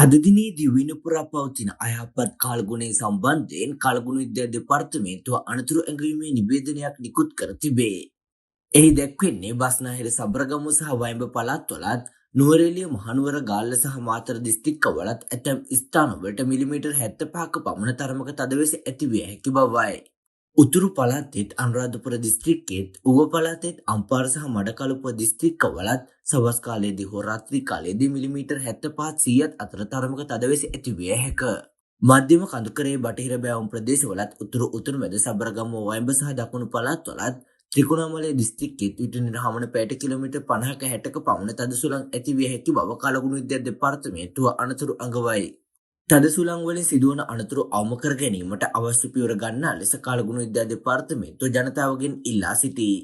අද දිනේදී විනපුරා පවතින අයහපත් කාලගුණය සම්බන්ධයෙන් කලගුණ විද්‍යා දෙපාර්තමේන්තුව අනතුරු ඇඟවීමේ නිවේදනයක් නිකුත් කර තිබේ. එහි දැක්වෙන්නේ බස්නාහිර සබරගමුව සහ වයඹ පළාත්වලත් නුවරඑළිය මහනුවර ගාල්ල සහ මාතර දිස්ත්‍රික්කවලත් ඇතැම් ස්ථානවලට මිලිමීටර් 75ක පමණ තරමක තදවැසි ඇතිවිය හැකි බවයි. උතුරු පළාතෙත් අනුරාධපුර දිස්ත්‍රික්කයේත් ඌව පළාතෙත් අම්පාර සහ මඩකලපුව දිස්ත්‍රික්කවලත් සවස් කාලයේදී හෝ රාත්‍රී කාලයේදී මිලිමීටර් 75 100ත් අතර තරමක තදවැසි ඇතිවිය හැක. මධ්‍යම කඳුකරයේ බටහිර බෑවුම් ප්‍රදේශවලත් උතුරු මැද සබරගමුව වයඹ සහ දකුණු පළාත්වලත් ත්‍රිකුණාමලය දිස්ත්‍රික්කයේත් විටින් හමන පැයට කිලෝමීටර් 50ක 60ක පමණ තද සුළං ඇතිවිය හැකි බව කලගුණ විද්‍යා දෙපාර්තමේන්තුව අනතුරු අඟවයි. තද සුළං වලින් සිදුවන අනතුරු අවම කර ගැනීමට අවශ්‍ය පියවර ගන්නා ලෙස කලගුණ විද්‍යා දෙපාර්තමේන්තුව ජනතාවගෙන් ඉල්ලා සිටී.